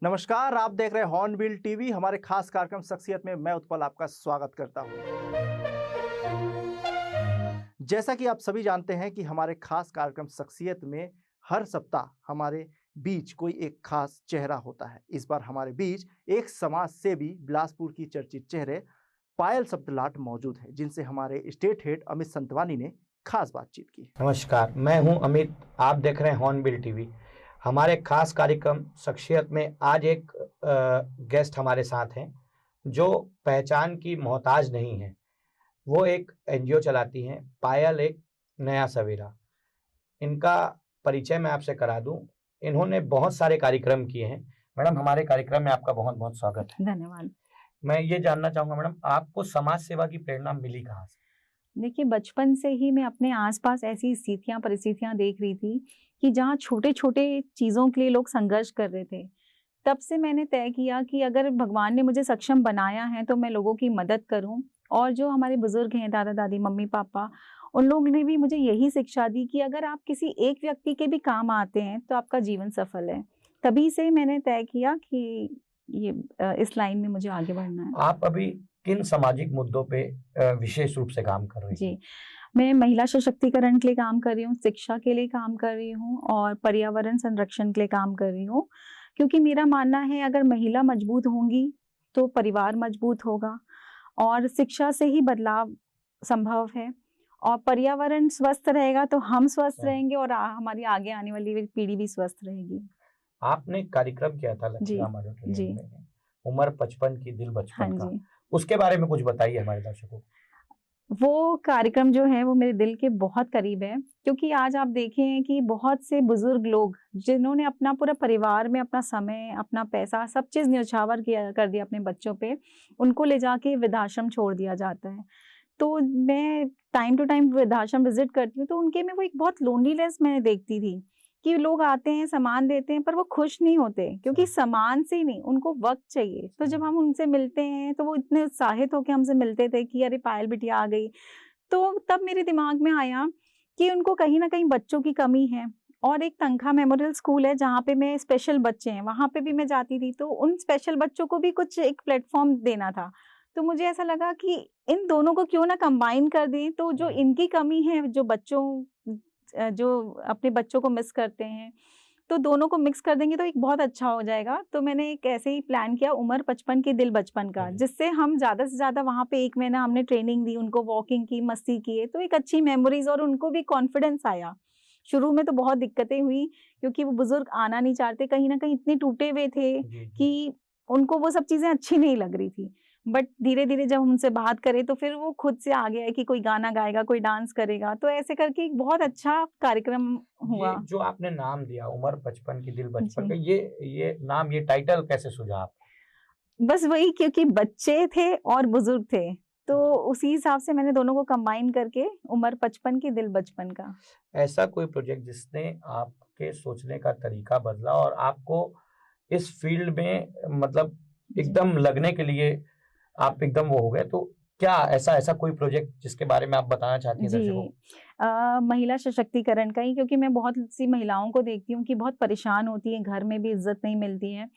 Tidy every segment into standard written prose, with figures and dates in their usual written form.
नमस्कार, आप देख रहे हैं हॉर्नबिल टीवी। हमारे खास कार्यक्रम शख्सियत में मैं उत्पल आपका स्वागत करता हूं। जैसा कि आप सभी जानते हैं कि हमारे खास कार्यक्रम शख्सियत में हर सप्ताह हमारे बीच कोई एक खास चेहरा होता है। इस बार हमारे बीच एक समाज सेवी बिलासपुर की चर्चित चेहरे पायल शब्दलाट मौजूद है, जिनसे हमारे स्टेट हेड अमित संतवानी ने खास बातचीत की। नमस्कार, मैं हूं अमित। आप देख रहे हैं हॉर्नबिल टीवी। हमारे खास कार्यक्रम शख्सियत में आज एक गेस्ट हमारे साथ हैं जो पहचान की मोहताज नहीं है। वो एक एनजीओ चलाती हैं, पायल एक नया सवेरा। इनका परिचय मैं आपसे करा दूं। इन्होंने बहुत सारे कार्यक्रम किए हैं। मैडम, हमारे कार्यक्रम में आपका बहुत बहुत स्वागत है। धन्यवाद। मैं ये जानना चाहूंगा मैडम, आपको समाज सेवा की प्रेरणा मिली कहाँ से? देखिए, बचपन से ही मैं अपने आसपास ऐसी परिस्थितियां देख रही थी कि जहाँ छोटे छोटे चीज़ों के लिए लोग संघर्ष कर रहे थे। तब से मैंने तय किया कि अगर भगवान ने मुझे सक्षम बनाया है तो मैं लोगों की मदद करूं। और जो हमारे बुजुर्ग हैं, दादा दादी, मम्मी पापा, उन लोगों ने भी मुझे यही शिक्षा दी कि अगर आप किसी एक व्यक्ति के भी काम आते हैं तो आपका जीवन सफल है। तभी से मैंने तय किया कि इस लाइन में मुझे आगे बढ़ना है। आप अभी किन सामाजिक मुद्दों पे विशेष रूप से काम कर रही हैं? जी, मैं महिला सशक्तिकरण के लिए काम कर रही हूँ, शिक्षा के लिए काम कर रही हूँ और पर्यावरण संरक्षण के लिए काम कर रही हूँ। क्योंकि मेरा मानना है अगर महिला मजबूत होंगी तो परिवार मजबूत होगा और शिक्षा से ही बदलाव संभव है। और पर्यावरण स्वस्थ रहेगा तो हम स्वस्थ रहेंगे और हमारी आगे आने वाली पीढ़ी भी स्वस्थ रहेगी। आपने एक कार्यक्रम किया था जी, लक्ष्मी ऑडिटोरियम जी। में, उम्र 55 की दिल हाँ बचपन का। जी। उसके बारे में कुछ बताइए हमारे दर्शकों को। वो कार्यक्रम जो है वो मेरे दिल के बहुत करीब है, क्योंकि आज आप देखें कि बहुत से बुजुर्ग लोग जिन्होंने अपना पूरा परिवार में अपना समय, अपना पैसा, सब चीज़ न्यौछावर कर दिया अपने बच्चों पे, उनको ले जाके वृद्धाश्रम छोड़ दिया जाता है। तो मैं टाइम टू टाइम वृद्धाश्रम विजिट करती हूँ, तो उनके में वो एक बहुत लोनलीनेस मैंने देखती थी कि लोग आते हैं, सामान देते हैं, पर वो खुश नहीं होते, क्योंकि सामान से ही नहीं, उनको वक्त चाहिए। तो जब हम उनसे मिलते हैं तो वो इतने उत्साहित होकर हमसे मिलते थे कि अरे पायल बिटिया आ गई। तो तब मेरे दिमाग में आया कि उनको कहीं ना कहीं बच्चों की कमी है। और एक तनखा मेमोरियल स्कूल है जहाँ पे मैं स्पेशल बच्चे हैं, वहाँ पे भी मैं जाती थी, तो उन स्पेशल बच्चों को भी कुछ एक प्लेटफॉर्म देना था। तो मुझे ऐसा लगा कि इन दोनों को क्यों ना कंबाइन कर दें, तो जो इनकी कमी है, जो जो अपने बच्चों को मिस करते हैं, तो दोनों को मिक्स कर देंगे तो एक बहुत अच्छा हो जाएगा। तो मैंने एक ऐसे ही प्लान किया, उम्र 55 की दिल बचपन का, जिससे हम ज़्यादा से ज़्यादा वहाँ पे 1 महीना हमने ट्रेनिंग दी, उनको वॉकिंग की, मस्ती किए, तो एक अच्छी मेमोरीज और उनको भी कॉन्फिडेंस आया। शुरू में तो बहुत दिक्कतें हुई क्योंकि वो बुजुर्ग आना नहीं चाहते, कहीं ना कहीं इतने टूटे हुए थे कि उनको वो सब चीज़ें अच्छी नहीं लग रही थी। बट धीरे धीरे जब उनसे बात करें तो फिर वो खुद से आ गया है कि कोई गाना गाएगा, कोई डांस करेगा, तो ऐसे करके एक बहुत अच्छा कार्यक्रम हुआ। ये जो आपने नाम दिया उम्र 55 की दिल बचपन का, जी। ये नाम, ये टाइटल कैसे सूझा आपको? बस वही, क्योंकि बच्चे थे और बुजुर्ग थे, तो उसी हिसाब से मैंने दोनों को कंबाइन करके उम्र 55 की दिल बचपन का। ऐसा कोई प्रोजेक्ट जिसने आपके सोचने का तरीका बदला और आपको इस फील्ड में मतलब एकदम लगने के लिए आप एकदम वो हो गए, तो क्या ऐसा कोई प्रोजेक्ट जिसके बारे में आप बताना चाहती हैं दर्शकों को? महिला सशक्तिकरण का ही, क्योंकि मैं बहुत सी महिलाओं को देखती हूँ कि बहुत परेशान होती हैं, घर में भी इज्जत नहीं मिलती है।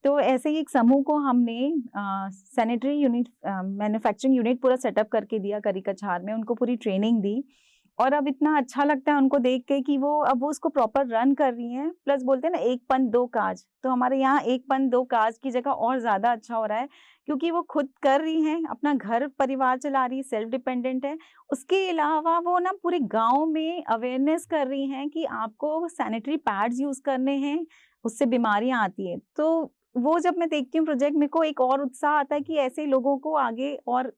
तो ऐसे ही एक समूह को हमने सैनिटरी यूनिट, मैन्युफैक्चरिंग यूनिट पूरा सेटअप करके दिया करीकछार में, उनको पूरी ट्रेनिंग दी। और अब इतना अच्छा लगता है उनको देख के कि अब वो उसको प्रॉपर रन कर रही हैं। प्लस बोलते हैं ना, एक पंथ दो काज, तो हमारे यहाँ एक पंथ दो काज की जगह और ज्यादा अच्छा हो रहा है, क्योंकि वो खुद कर रही हैं, अपना घर परिवार चला रही है, सेल्फ डिपेंडेंट है। उसके अलावा वो ना पूरे गांव में अवेयरनेस कर रही हैं कि आपको सैनिटरी पैड्स यूज करने हैं, उससे बीमारियां आती है। तो वो जब मैं देखती हूँ प्रोजेक्ट, मेरे को एक और उत्साह आता है कि ऐसे लोगों को आगे और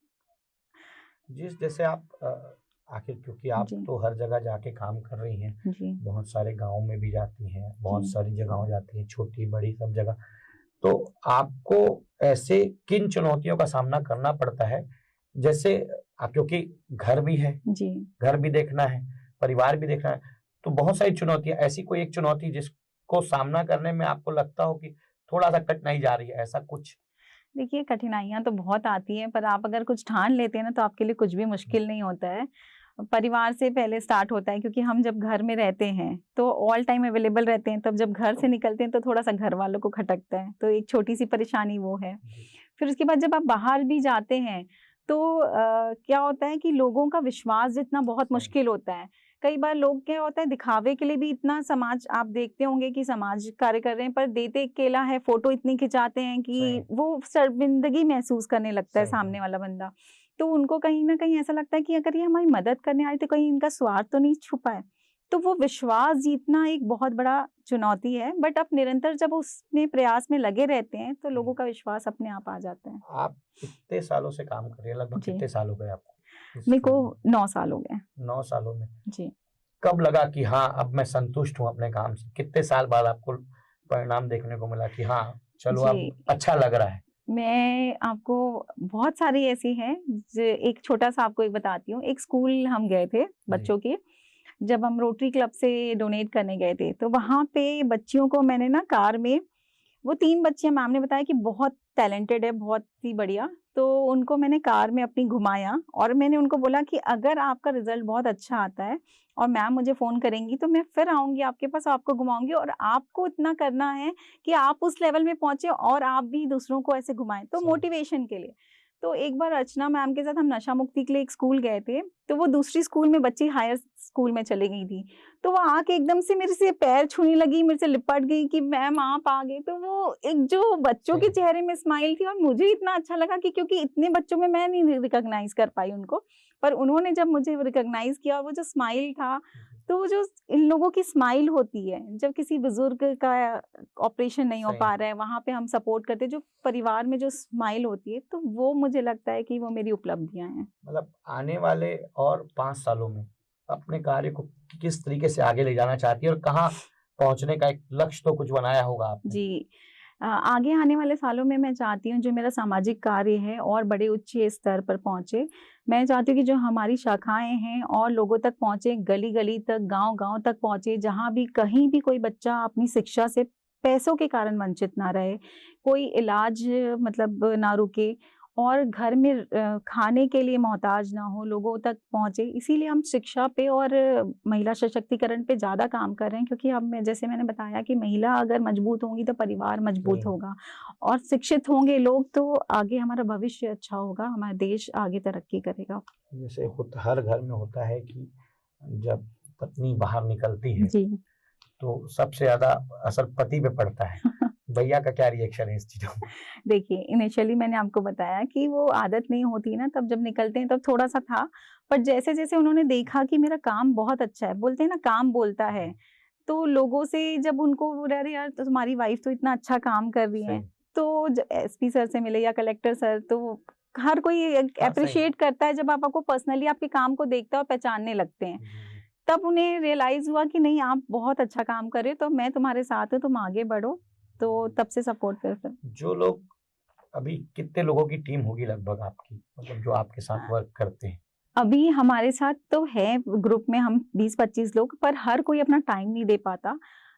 जैसे आप आखिर क्योंकि आप तो हर जगह जाके काम कर रही हैं, बहुत सारे गाँव में भी जाती हैं, बहुत सारी जगहों जाती हैं, छोटी बड़ी सब जगह, तो आपको ऐसे किन चुनौतियों का सामना करना पड़ता है? जैसे क्योंकि घर भी है, घर भी देखना है, परिवार भी देखना है, तो बहुत सारी चुनौतियां, ऐसी कोई एक चुनौती जिसको सामना करने में आपको लगता हो कि थोड़ा सा कठिनाई जा रही है, ऐसा कुछ? देखिए, कठिनाइयां तो बहुत आती हैं, पर आप अगर कुछ ठान लेते हैं ना तो आपके लिए कुछ भी मुश्किल नहीं होता है। परिवार से पहले स्टार्ट होता है, क्योंकि हम जब घर में रहते हैं तो ऑल टाइम अवेलेबल रहते हैं, तब जब घर से निकलते हैं तो थोड़ा सा घर वालों को खटकता है, तो एक छोटी सी परेशानी वो है। फिर उसके बाद जब आप बाहर भी जाते हैं तो क्या होता है कि लोगों का विश्वास जितना बहुत मुश्किल होता है। कई बार लोग क्या होता है दिखावे के लिए भी इतना, समाज आप देखते होंगे कि समाज कार्य कर रहे हैं पर देते केला है, फोटो इतनी खिंचाते हैं कि वो शर्मिंदगी महसूस करने लगता है सामने वाला बंदा। तो उनको कहीं ना कहीं ऐसा लगता है कि अगर ये हमारी मदद करने आए तो कहीं इनका स्वार्थ तो नहीं छुपा है। तो वो विश्वास जीतना एक बहुत बड़ा चुनौती है, बट आप निरंतर जब उसमें प्रयास में लगे रहते हैं तो लोगों का विश्वास अपने आप आ जाता है। आप कितने सालों से काम कर रही हैं, लगभग कितने साल हो गए आपको? मेरे को 9 साल हो गए। 9 सालों में जी। कब लगा कि हाँ अब मैं संतुष्ट हूँ अपने काम से? कितने साल बाद आपको परिणाम देखने को मिला कि हाँ चलो अब अच्छा लग रहा है? मैं आपको बहुत सारी ऐसी हैं, एक छोटा सा आपको एक बताती हूँ। एक स्कूल हम गए थे बच्चों के, जब हम रोटरी क्लब से डोनेट करने गए थे तो वहाँ पे बच्चियों को मैंने ना कार में, वो 3 बच्चियां मैम ने बताया कि बहुत टैलेंटेड है, बहुत ही बढ़िया, तो उनको मैंने कार में अपनी घुमाया और मैंने उनको बोला कि अगर आपका रिजल्ट बहुत अच्छा आता है और मैम मुझे फोन करेंगी तो मैं फिर आऊंगी आपके पास, आपको घुमाऊंगी और आपको इतना करना है कि आप उस लेवल में पहुंचे और आप भी दूसरों को ऐसे घुमाएं, तो मोटिवेशन के लिए। तो एक बार अर्चना मैम के साथ हम नशा मुक्ति के लिए एक स्कूल गए थे, तो वो दूसरी स्कूल में बच्ची हायर स्कूल में चली गई थी, तो वो आके एकदम से मेरे से पैर छूने लगी, मेरे से लिपट गई कि मैम आप आ गए। तो वो एक जो बच्चों के चेहरे में स्माइल थी और मुझे इतना अच्छा लगा कि क्योंकि इतने बच्चों में मैं नहीं रिकॉग्नाइज कर पाई उनको, पर उन्होंने जब मुझे रिकॉग्नाइज किया और वो जो स्माइल था, तो जो इन लोगों की स्माइल होती है जब किसी बुजुर्ग का ऑपरेशन नहीं हो पा रहा है, वहां पे हम सपोर्ट करते, जो परिवार में जो स्माइल होती है, तो वो मुझे लगता है कि वो मेरी उपलब्धियां हैं। मतलब आने वाले और 5 सालों में अपने कार्य को किस तरीके से आगे ले जाना चाहती है और कहाँ पहुंचने का एक लक्ष्य तो कुछ बनाया होगा आपने? जी, आगे आने वाले सालों में मैं चाहती हूँ जो मेरा सामाजिक कार्य है और बड़े उच्च स्तर पर पहुंचे। मैं चाहती हूँ कि जो हमारी शाखाएं हैं और लोगों तक पहुंचे, गली गली तक, गांव गांव तक पहुंचे, जहां भी कहीं भी कोई बच्चा अपनी शिक्षा से पैसों के कारण वंचित ना रहे, कोई इलाज मतलब ना रुके और घर में खाने के लिए मोहताज ना हो, लोगों तक पहुंचे। इसीलिए हम शिक्षा पे और महिला सशक्तिकरण पे ज़्यादा काम कर रहे हैं, क्योंकि अब जैसे मैंने बताया कि महिला अगर मजबूत होंगी तो परिवार मजबूत होगा और शिक्षित होंगे लोग तो आगे हमारा भविष्य अच्छा होगा, हमारा देश आगे तरक्की करेगा। जैसे हर घर में होता है कि जब पत्नी बाहर निकलती है जी, तो सबसे ज्यादा असर पति पे पड़ता है। भैया का क्या रिएक्शन है इस चीजों में? देखिए, इनिशियली मैंने आपको बताया कि वो आदत नहीं होती ना, तब जब निकलते हैं तब थोड़ा सा था, पर जैसे जैसे उन्होंने देखा कि मेरा काम बहुत अच्छा है, बोलते हैं ना काम बोलता है, तो लोगों से जब उनको अरे यार तो तुम्हारी वाइफ तो इतना अच्छा काम कर रही है, तो एसपी सर से मिले या कलेक्टर सर, तो हर कोई अप्रिशिएट करता है जब आपको पर्सनली आपके काम को देखता है और पहचानने लगते हैं, तब उन्हें रियलाइज हुआ कि नहीं आप बहुत अच्छा काम कर रहे हो, तो मैं तुम्हारे साथ हूँ, तुम आगे बढ़ो, तो तब से सपोर्ट करते हैं। जो लोग अभी कितने लोगों की टीम होगी लगभग आपकी, मतलब जो आपके साथ वर्क करते हैं? अभी हमारे साथ तो है ग्रुप में हम 20-25 लोग, पर हर कोई अपना टाइम नहीं दे पाता,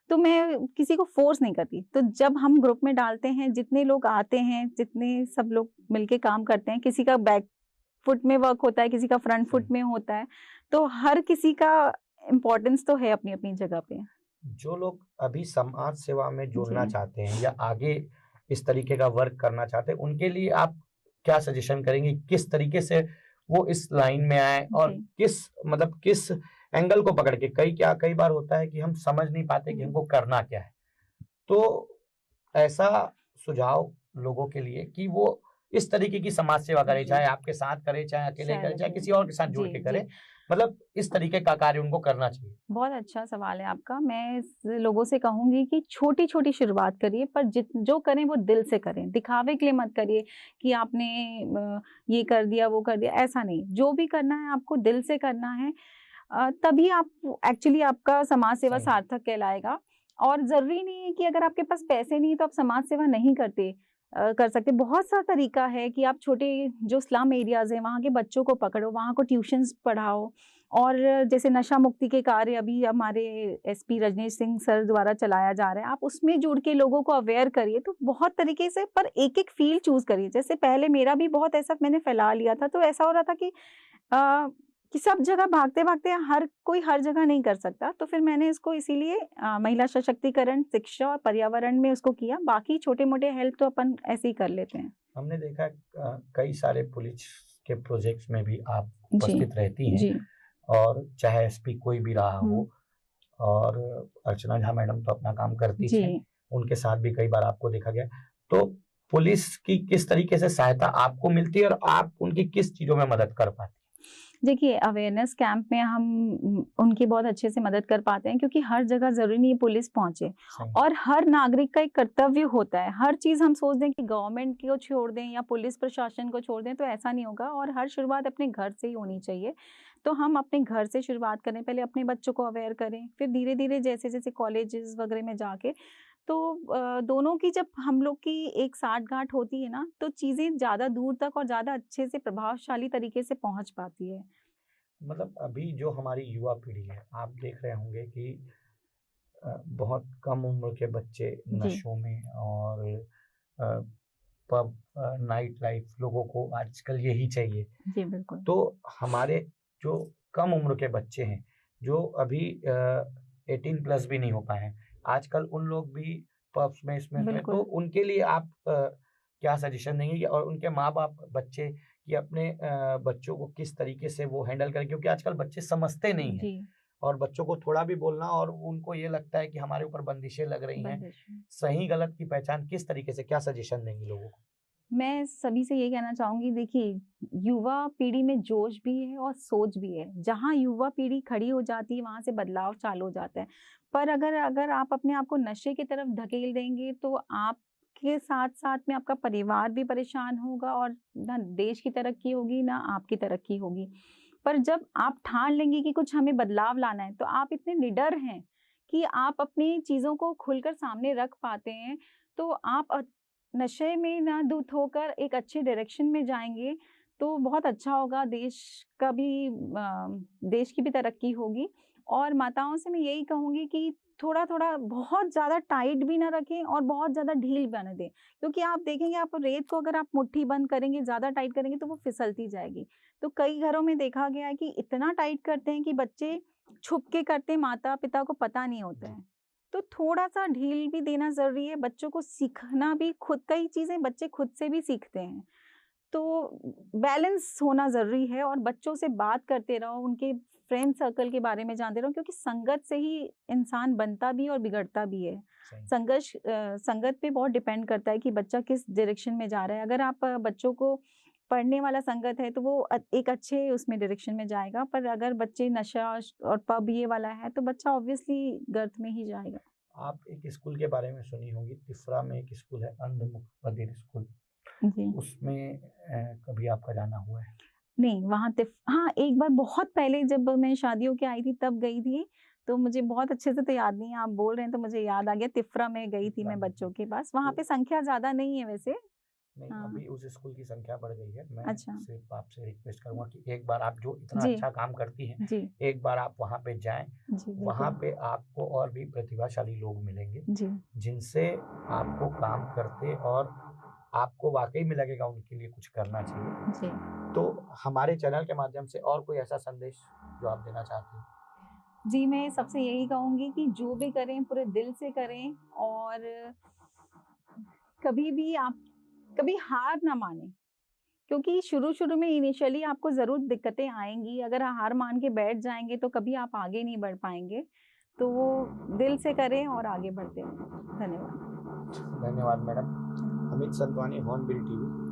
तो मैं किसी को फोर्स नहीं करती। तो जब हम ग्रुप में डालते हैं, जितने लोग आते हैं, जितने सब लोग मिलके काम करते हैं, किसी का बैक फुट में वर्क होता है, किसी का फ्रंट फुट में होता है, तो हर किसी का इम्पोर्टेंस तो है अपनी अपनी जगह पे। जो लोग अभी समाज सेवा में जुड़ना चाहते हैं या आगे इस तरीके का वर्क करना चाहते हैं, उनके लिए आप क्या सजेशन करेंगे? किस तरीके से वो इस लाइन में आए और किस एंगल को पकड़ के? कई बार होता है कि हम समझ नहीं पाते कि हमको करना क्या है, तो ऐसा सुझाव लोगों के लिए कि वो इस तरीके की समाज सेवा करे, चाहे आपके साथ करे, चाहे अकेले करे, चाहे किसी और के साथ जुड़ के करे, मतलब इस तरीके का कार्य उनको करना चाहिए। बहुत अच्छा सवाल है आपका। मैं लोगों से कहूंगी कि छोटी छोटी शुरुआत करिए, पर जो करें वो दिल से करें, दिखावे के लिए मत करिए कि आपने ये कर दिया वो कर दिया, ऐसा नहीं। जो भी करना है आपको दिल से करना है, तभी आप एक्चुअली आपका समाज सेवा सार्थक कहलाएगा। और जरूरी नहीं है कि अगर आपके पास पैसे नहीं तो आप समाज सेवा नहीं कर सकते। बहुत सा तरीका है कि आप छोटे जो स्लम एरियाज हैं वहाँ के बच्चों को पकड़ो, वहाँ को ट्यूशंस पढ़ाओ, और जैसे नशा मुक्ति के कार्य अभी हमारे एसपी रजनीश सिंह सर द्वारा चलाया जा रहा है, आप उसमें जुड़ के लोगों को अवेयर करिए। तो बहुत तरीके से, पर एक एक फील्ड चूज करिए। जैसे पहले मेरा भी बहुत ऐसा मैंने फैला लिया था, तो ऐसा हो रहा था कि कि सब जगह भागते भागते हर कोई हर जगह नहीं कर सकता, तो फिर मैंने इसको इसीलिए महिला सशक्तिकरण, शिक्षा और पर्यावरण में उसको किया। बाकी छोटे मोटे हेल्प तो अपन ऐसे ही कर लेते हैं। हमने देखा कई सारे पुलिस के प्रोजेक्ट्स में भी आप उपस्थित रहती हैं जी। और चाहे एसपी कोई भी रहा हो, और अर्चना झा मैडम तो अपना काम करती थी, उनके साथ भी कई बार आपको देखा गया। तो पुलिस की किस तरीके से सहायता आपको मिलती है और आप उनकी किस चीजों में मदद कर पाते हैं? देखिए, अवेयरनेस कैंप में हम उनकी बहुत अच्छे से मदद कर पाते हैं, क्योंकि हर जगह जरूरी नहीं पुलिस पहुंचे, और हर नागरिक का एक कर्तव्य होता है। हर चीज हम सोच दें कि गवर्नमेंट को छोड़ दें या पुलिस प्रशासन को छोड़ दें, तो ऐसा नहीं होगा, और हर शुरुआत अपने घर से ही होनी चाहिए। तो हम अपने घर से शुरुआत करें, पहले अपने बच्चों को अवेयर करें, फिर धीरे धीरे जैसे जैसे कॉलेजेस वगैरह में जाके, तो दोनों की जब हम लोग की एक साठगांठ होती है ना, तो चीजें ज्यादा दूर तक और ज्यादा अच्छे से प्रभावशाली तरीके से पहुंच पाती है। मतलब अभी जो हमारी युवा पीढ़ी है, आप देख रहे होंगे कि बहुत कम उम्र के बच्चे नशों में और पब, नाइट लाइफ, लोगों को आजकल यही चाहिए। जी बिल्कुल। तो हमारे जो कम उम्र के बच्चे हैं, जो अभी 18 प्लस भी नहीं हो पाए हैं, आजकल उन लोग भी पब्स में इसमें, तो उनके लिए आप क्या सजेशन देंगे, और उनके माँ बाप बच्चे कि अपने बच्चों को किस तरीके से वो हैंडल करें, क्योंकि आजकल बच्चे समझते नहीं हैं, और बच्चों को थोड़ा भी बोलना और उनको ये लगता है कि हमारे ऊपर बंदिशें लग रही हैं। सही गलत की पहचान किस तरीके से, क्या सजेशन देंगी लोगों को? मैं सभी से ये कहना चाहूंगी, देखिए, युवा पीढ़ी में जोश भी है और सोच भी है। जहाँ युवा पीढ़ी खड़ी हो जाती है, वहां से बदलाव चालू हो जाता है। पर अगर आप अपने आप को नशे की तरफ धकेल देंगे, तो आप के साथ साथ में आपका परिवार भी परेशान होगा, और ना देश की तरक्की होगी ना आपकी तरक्की होगी। पर जब आप ठान लेंगे कि कुछ हमें बदलाव लाना है, तो आप इतने निडर हैं कि आप अपनी चीजों को खुलकर सामने रख पाते हैं, तो आप नशे में ना धुत होकर एक अच्छे डायरेक्शन में जाएंगे, तो बहुत अच्छा होगा। देश की भी तरक्की होगी। और माताओं से मैं यही कहूंगी कि थोड़ा थोड़ा, बहुत ज्यादा टाइट भी ना रखें और बहुत ज्यादा ढील भी ना दें, क्योंकि आप देखेंगे, आप रेत को अगर आप मुट्ठी बंद करेंगे, ज्यादा टाइट करेंगे, तो वो फिसलती जाएगी। तो कई घरों में देखा गया है कि इतना टाइट करते हैं कि बच्चे छुप के करते, माता पिता को पता नहीं होता है। तो थोड़ा सा ढील भी देना जरूरी है। बच्चों को सीखना भी, खुद कई चीजें बच्चे खुद से भी सीखते हैं, तो बैलेंस होना जरूरी है। और बच्चों से बात करते रहो, उनके फ्रेंड सर्कल के बारे में जानते रहो, क्योंकि संगत से ही इंसान बनता भी और बिगड़ता भी है। संगत पे बहुत डिपेंड करता है कि बच्चा किस डायरेक्शन में जा रहा है। अगर आप बच्चों को पढ़ने वाला संगत है, तो वो एक अच्छे उसमें डायरेक्शन में जाएगा। पर अगर बच्चे नशा और पब ये वाला है, तो बच्चा ऑब्वियसली गर्त में ही जाएगा। आप एक स्कूल के बारे में सुनी होंगी, तिफरा में एक स्कूल है, अंधमुख बधिर स्कूल, उसमें कभी आपका जाना हुआ है? नहीं, वहाँ हाँ, एक बार बहुत पहले जब मैं शादियों के आई थी, तब गई थी, तो मुझे बहुत अच्छे से तो याद नहीं है। आप बोल रहे हैं तो मुझे याद आ गया। तिफरा में गई थी मैं बच्चों के पास। वहाँ पे संख्या ज्यादा नहीं है वैसे। नहीं, अभी उस स्कूल की संख्या बढ़ गई है। मैं सिर्फ आपसे रिक्वेस्ट करूंगा कि एक बार आप जो इतना अच्छा काम करती हैं, एक बार आप वहाँ पे जाएं। वहाँ पे आपको और भी प्रतिभाशाली लोग मिलेंगे, जिनसे आपको काम करते और आपको वाकई में लगेगा उनके लिए कुछ करना चाहिए। तो हमारे चैनल के माध्यम से और कोई ऐसा संदेश जो आप देना चाहते हैं? जी, मैं सबसे यही कहूंगी कि जो भी करें पूरे दिल से करें, और कभी हार ना माने, क्योंकि शुरू में इनिशियली आपको जरूर दिक्कतें आएंगी। अगर हार मान के बैठ जाएंगे, तो कभी आप आगे नहीं बढ़ पाएंगे। तो वो दिल से करें और आगे बढ़ते रहें। धन्यवाद। धन्यवाद madam. Amit Santwani, Hornbill TV.